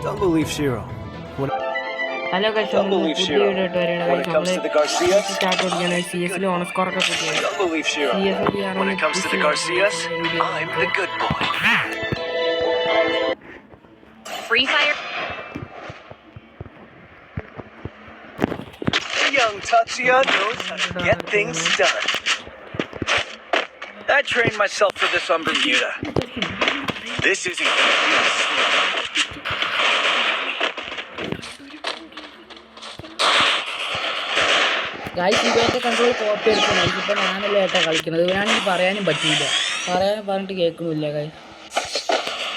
Some believe Shiro. Hello guys, പുതിയ video ആയിട്ട് വരികയാണ്. നമ്മൾ സ്റ്റാർട്ട് കൊടുക്കുകയാണ്. CS ഓണസ്കോറൊക്കെ കിട്ടിയത്. Free Fire. Young Tatsuya knows how to get things done. I trained myself for this on Bermuda. This isn't gonna be a guys, ഇവൻ്റെ control copy എടുക്കണം. ഇതിപ്പോൾ ഞാനല്ലേ ഏട്ടാ കളിക്കുന്നത്. ഇവനാണെങ്കിൽ പറയാനും പറ്റില്ല, പറഞ്ഞിട്ട് കേൾക്കണില്ല ഗൈസ്.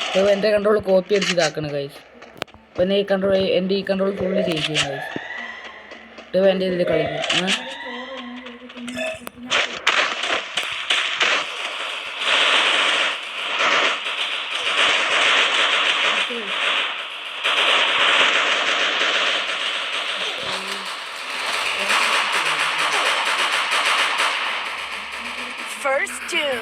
ഇപ്പോൾ എൻ്റെ കൺട്രോൾ കോപ്പി അടിച്ച് ഇതാക്കണം ഗൈസ്. ഇപ്പം എൻ്റെ ഈ കൺട്രോൾ ഫുള്ള് ചെയ്യിക്കും ഗൈസ്. ഇപ്പോൾ എൻ്റെ ഇതിൽ കളിക്കും. First two.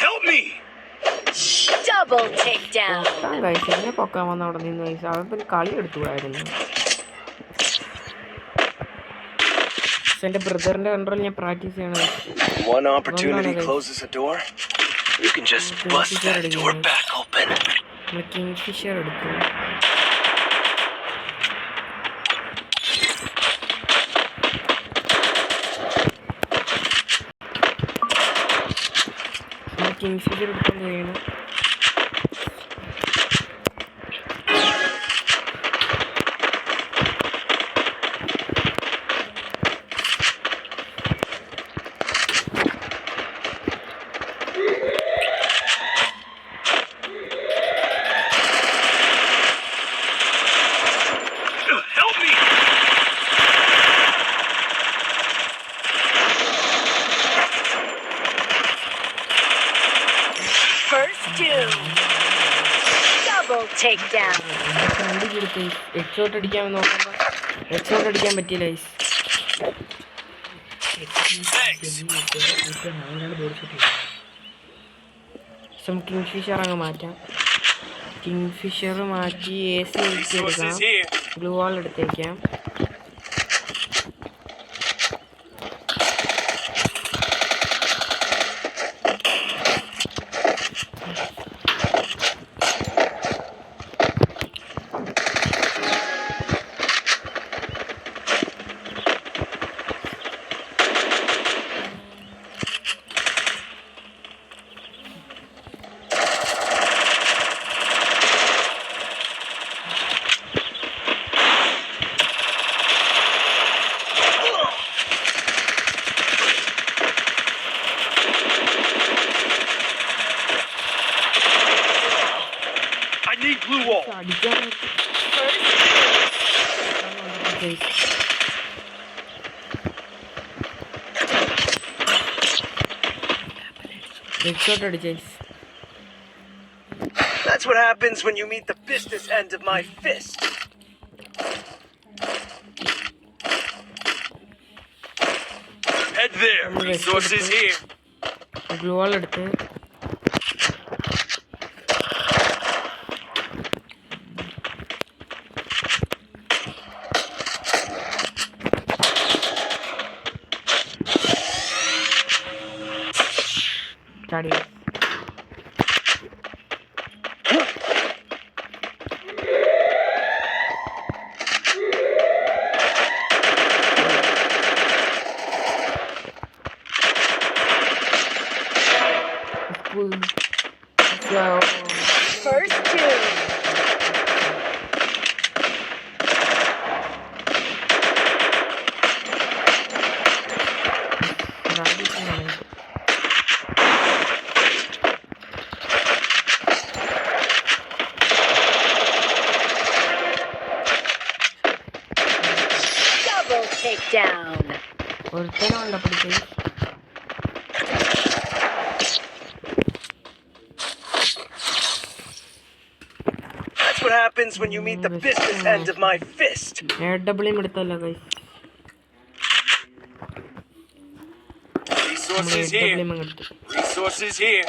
help me. Double takedown. എന്നെ പൊക്കാൻ വന്ന അവിടെ നിന്ന് ഗൈസ്. അവൻ പിന്നെ കളി എടുത്തുകൂടായിരുന്നു. എൻ്റെ ബ്രദറിൻ്റെ കൺട്രോൾ ഞാൻ പ്രാക്ടീസ് ചെയ്യണം. One opportunity closes a door. You can just bust that door back open. Kingfisher എടുത്തു. കിങ്ഫിഷർ എടുക്കാൻ കഴിയണം. First two. Double takedown. Headshot അടിക്കാൻ നോക്കുമ്പോൾ ഹെഡ്ഷോട്ട് അടിക്കാൻ പറ്റിയില്ല ഗൈസ്. കിങ്ഫിഷർ അങ്ങ് മാറ്റാം. കിങ്ഫിഷർ മാറ്റി AC എടുക്കാം. ബ്ലൂ വാൾ എടുത്തേക്കാം. Blue wall. That's what happens when you meet the business end of my fist. Head there. Resources here. Blue wall എടുത്ത് ചാടി. First two. Double takedown. ഒരുത്തനുണ്ട് പിടിച്ച്. what happens when you meet the business end of my fist. AWM എടുത്തല്ല guys. Resources here. Resources here.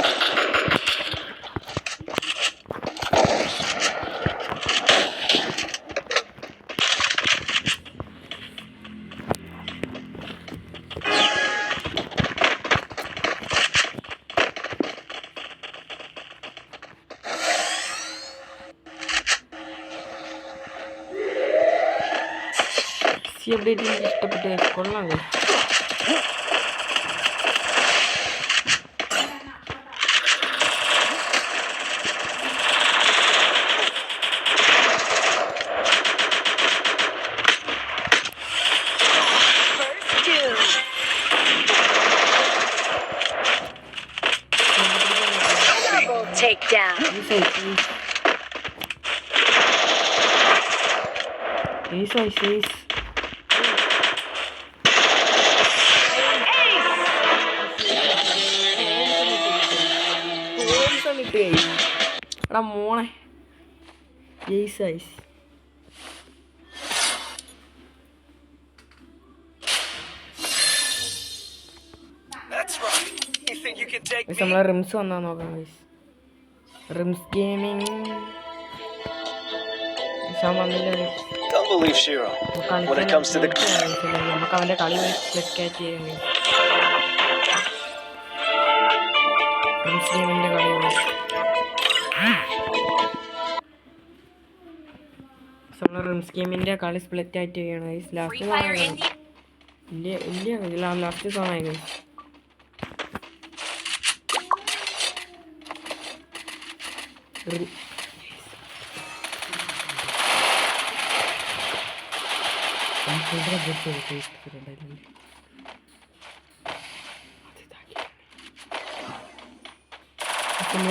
Update എനിക്ക് ഇഷ്ടപ്പെട്ട കൊള്ളാം. Takedown. എടാ മോണെ നമ്മളെ റിംസ് വന്നാ നോക്കാം ഗൈസ്. റിംസ് ഗെയിമിംഗ് വന്നില്ല. Don't believe Shiro when it comes to the. നമുക്ക് അവന്റെ കളി ക്യാച്ച് ചെയ്യാൻ റിംസ് ഗെയിമിന്റെ കളി നമ്മള് റിംസ് ഗെയിമിന്റെ കളി സ്പ്ലിറ്റ് ആയിട്ട് ചെയ്യണം ഗൈസ്. ലാസ്റ്റ് ലാസ്റ്റ് സോണായി ഗൈസ്.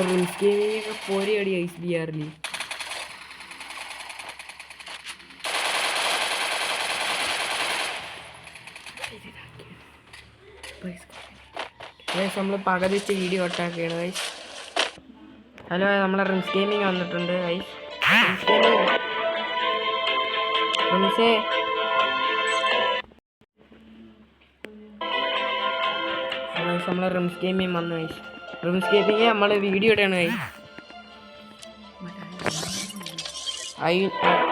റിംസ് ഗെയിമിങ്ങൊക്കെ പോരെയടി ഐസ് ബി ആറിൽ. നമ്മൾ പകതിച്ച് വീഡിയോ ഒട്ടാക്കുകയാണ് ഗൈസ്. ഹലോ നമ്മളെ റിംസ് ഗെയിമിങ് വന്നിട്ടുണ്ട് ഗൈസ്. റിംസേ നമ്മളെ റിംസ് ഗെയിമിങ് വന്നു ഗൈസ്. റിംസ് ഗെയിമിങ് നമ്മളെ വീഡിയോ ഇടാണ് ഗൈസ്.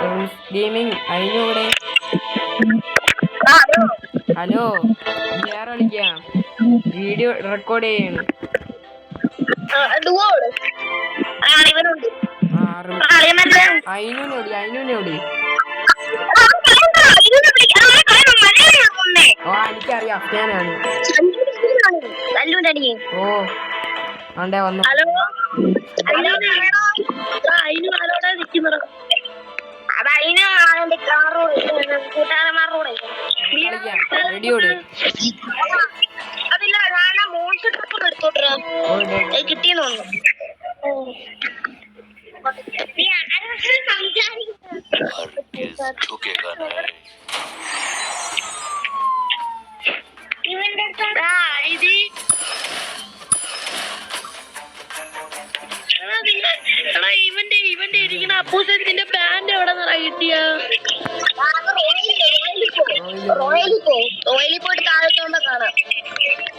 റിംസ് ഗെയിമിങ് അതിനൂടെ ഹലോ വേറെ കളിക്കാം. വീഡിയോ റെക്കോർഡ് ചെയ്യാണ്. അയിനോടി ഓ എനിക്കറിയാം അഫ്ഗാനാണ്. ഓ ആണ്ടേ വന്നു. റെഡിയോട് കിട്ടിയെന്ന് ഇവന്റെ ഇരിക്കുന്ന അപ്പൂസത്തിന്റെ പാന്റ് എവിടെ നിന്നാ കിട്ടിയ? റോയലിൽ പോയിട്ട് താഴത്തോണ്ട് കാണാം.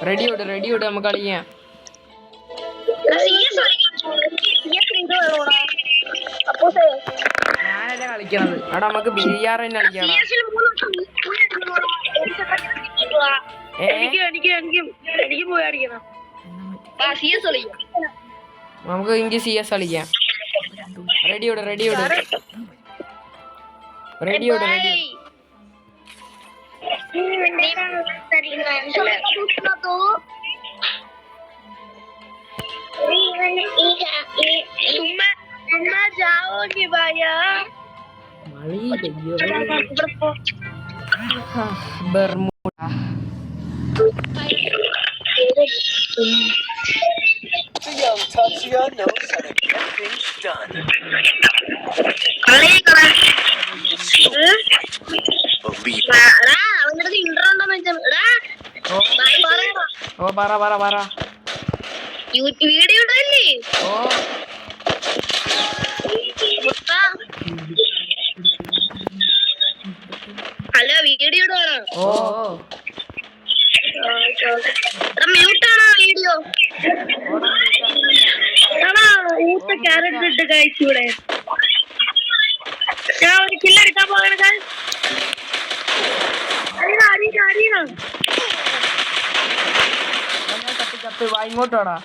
റെഡിയോട് നമുക്ക് കളിക്കാം. ഞാനല്ല കളിക്കണത്. അവിടെ നമുക്ക് BR തന്നെ കളിക്കണം. എനിക്ക് പോയി അടിക്കണം. നമുക്ക് എനിക്ക് CS കളിക്കാം. റെഡിയോട് जाओगे भैया Bermuda. The young Tatsuya knows how to get things done. Believe me. Oh, para. Video ഇടല്ലേ? Oh. ഓ മ്യൂട്ടാണോ വീഡിയോ? ക്യാരറ്റ് ഇട്ട് കഴിച്ചൂടെ? ഞാൻ ഒരു കില്ലെടുക്കാൻ പോകണ ചത്ത് വാ ഇങ്ങോട്ടാടാ.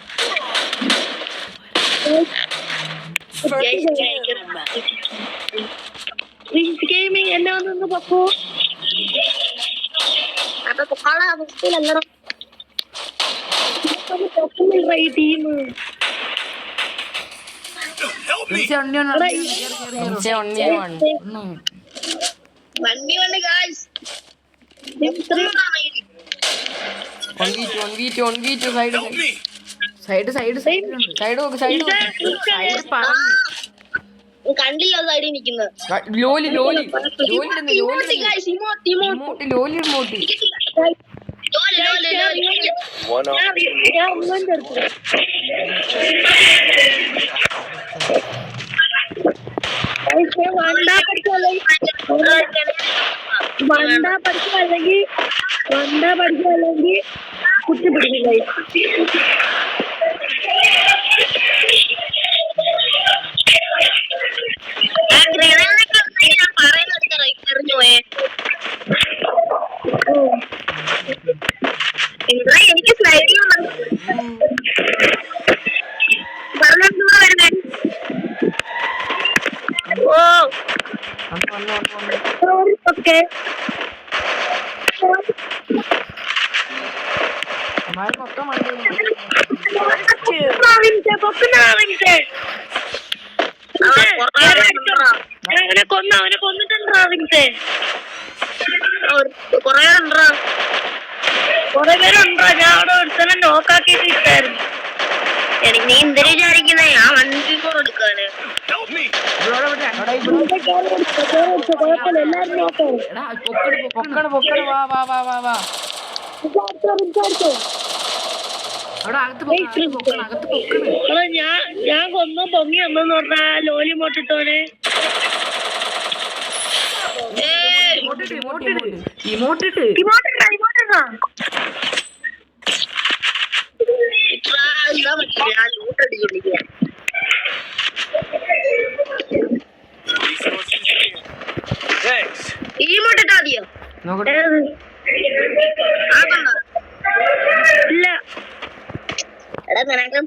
ഗെയിമിങ് എന്നെ വന്നൊന്ന് പൊക്കോ. അപ്പൊ പൊക്കാളെ അവസ്ഥയിലല്ലടോ ഈ ടീം. വണ്ടി വണ്ടി ഗായ്സ്. കണ്ടില്ല സൈഡിൽ നിൽക്കുന്നത്. One off. വണ്ട പഠിച്ചല്ലെങ്കിൽ കുത്തി പിടിക്കില്ല. എനിക്ക് സ്ലൈഡിൽ ഓക്കെ അവനെ കൊന്നിട്ടുണ്ടോ? കൊറേ പേരുണ്ടോ? ഞാൻ അവിടെ ഒരുത്തനെ നോക്കാക്കിട്ട് ഇട്ടായിരുന്നു. എനിക്ക് നീ എന്തിനു വിചാരിക്കുന്നേ? ആ വണ്ടി ഫോർ എടുക്കാന് എല്ലാരും നോക്കാം. ഞാൻ കൊന്നു പൊങ്ങി വന്നെന്ന് പറഞ്ഞ ലോലി മോട്ടിട്ടോനെ. Thanks. ഈ മോട്ടിട്ടാ മതിയോ? ഇല്ല എടാ നിനക്ക്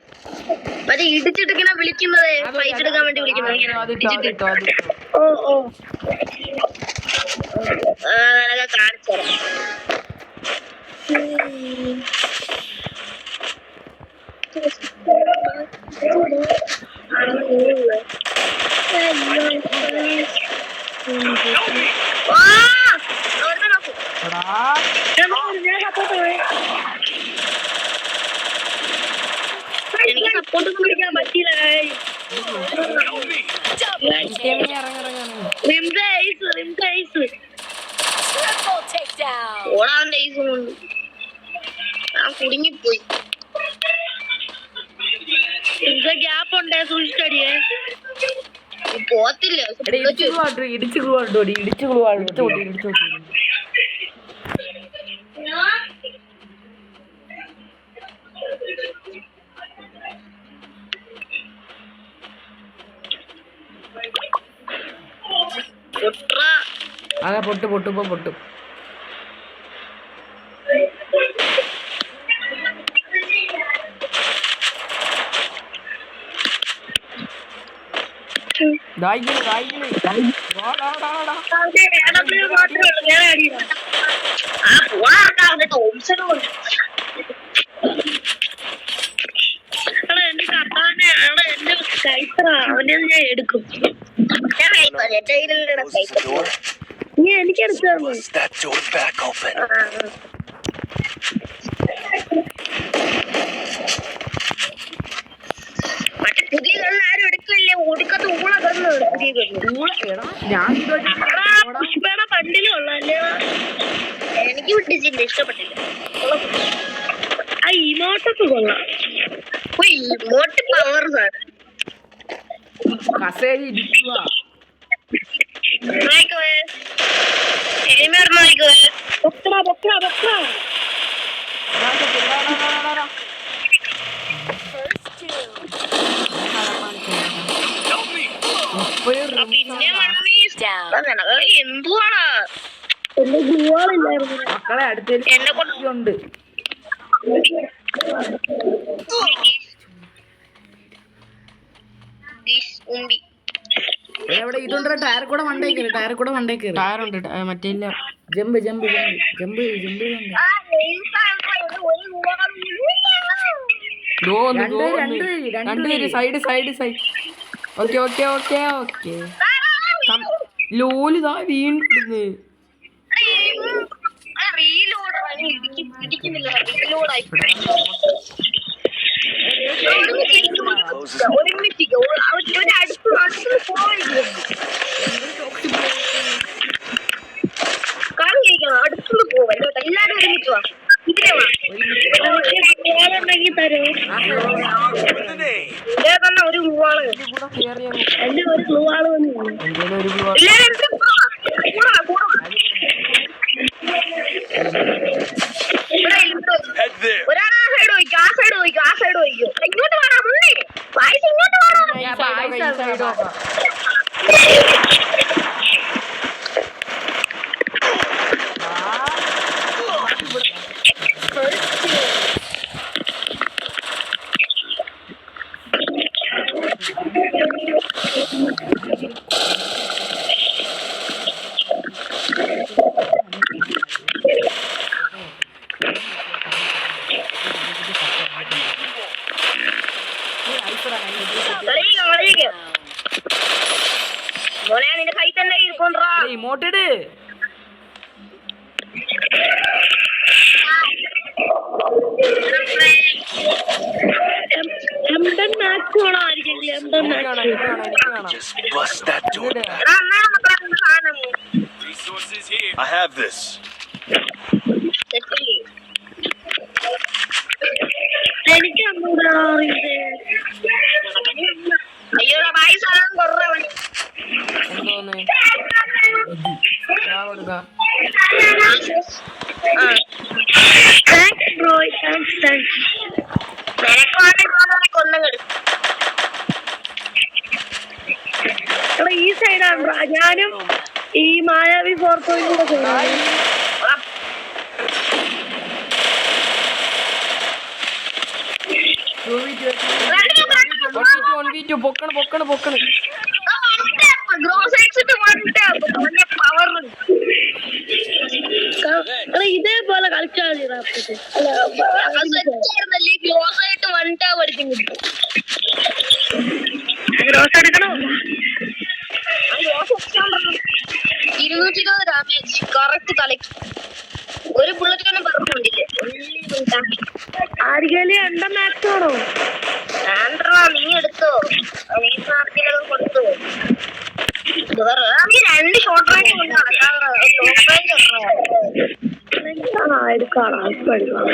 മറ്റേ ഇടിച്ചിട്ടിങ്ങനെ വിളിക്കുന്നത്, ഫൈറ്റ് എടുക്കാൻ വേണ്ടി വിളിക്കുന്നത്. ഓ ഓ നിനക്ക് കാണിച്ചു തരാം. എനിക്ക് സപ്പോർട്ട് പിടിക്കാൻ പറ്റിയില്ല. ഓടാവന്റെ ഐസ് കൊണ്ട് ഞാൻ കുടുങ്ങിപ്പോയി. ഗ്യാപ്പ് ഉണ്ടേ സൂക്ഷിച്ചടിയേ. പോത്തില്ല അതാ പൊട്ടും എന്റെ കപ്പാനെയാണ് എന്റെ കൈപ്പറ. അവന്റെ ഞാൻ എടുക്കും. നീ എനിക്കെടുത്തു Bust that door back open. മറ്റേ പുതിയ കണ്ണ് ആരും എടുക്കില്ലേ? ഒടുക്കത്ത് ഊളകണ്ണ് പുതിയ കണ്ണ്. പുഷ്പയുടെ പണ്ടിലും ഉള്ളല്ലേ? എനിക്ക് വിട്ടിച്ചില്ല, ഇഷ്ടപ്പെട്ടില്ല. ആ ഇമോട്ടൊക്കെ കൊള്ളാം. Emote power sir. പൊക്കടാ പൊക്കടാ പൊക്കടാ. പിന്നെ എന്തുവാണ് എന്റെ ഗ്ലൂവാളില്ലായിരുന്നു മക്കളെ അടുത്ത എന്നെ ഉണ്ട്. ഉണ്ടി എവിടെ ഇതുണ്ട് ടയർ കൂടെ മണ്ടേക്കര് ടയർ ഉണ്ട് മറ്റേ ഇല്ല jump jump jump jump jump രണ്ടുപേര് side side side. Okay okay okay okay ലോലിതാ വീണ്ടും അടുത്തുള്ള പോവല്ലോ എല്ലാരും ഒരുമിച്ച് വാ. ഉണ്ടെങ്കിൽ തരൂ ഇതേ തന്നെ ഒരു ഗ്ലൂവാള് എന്റെ ഒരു ഗ്ലൂവാള് Head there. ഒരാൾ ആ സൈഡ് പോയിക്കോ ആ സൈഡ് പോയിക്കോ ആ സൈഡ് പോയിക്കോ. ഇങ്ങോട്ട് വേണം മുന്നേ വായിസ് ഇങ്ങോട്ട് വേണം. മോനെ നിന്റെ കൈ തന്നെ ഇരിക്കൊണ്ടാ ഇമോട്ടിട് Just bust that door back. Resources here. I have this. എനിക്ക് അയ്യോ പൈസ കുറവ് എന്തോന്ന് കൊടുക്കാം. Thanks bro thanks thanks. നിനക്ക് കൊന്നങ്ങട് ഈ സൈഡാണ് ഞാനും ഈ മായാവി 4.0 പൊക്കണ് പൊക്കണ് പൊക്കണ് ഇതേപോലെ കളിച്ചാൽ ഗ്ലോസ് ആയിട്ട് വണ്ടാ പഠിക്കും. ഗ്ലോസ് എടുക്കണോ 220 ഡാമേജ് കറക്റ്റ് തലയ്ക്ക്. ഒരു ബുള്ളറ്റിനൊന്നും പറഞ്ഞില്ലേ ആർക്കെങ്കിലും എണ്ട മാക്സ് ആണോ ആൻഡ്രാ നീ എടുത്തോ നീ ആർക്കെങ്കിലും കൊടുത്തു. നീ 2 ഷോർട്ട് റേഞ്ച് കൊണ്ട് നടക്കാറ് എടുക്കാണോ ഇപ്പൊ എടുക്കണം.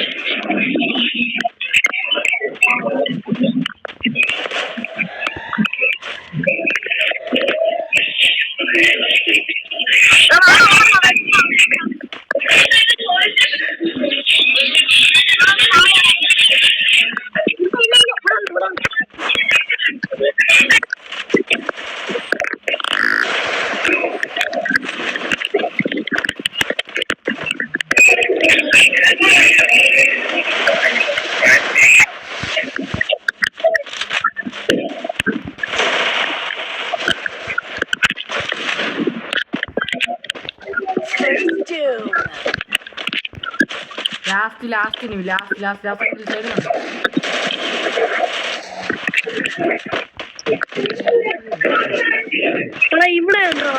ലാസ്റ്റ് ഇവിടെ ഉണ്ടോ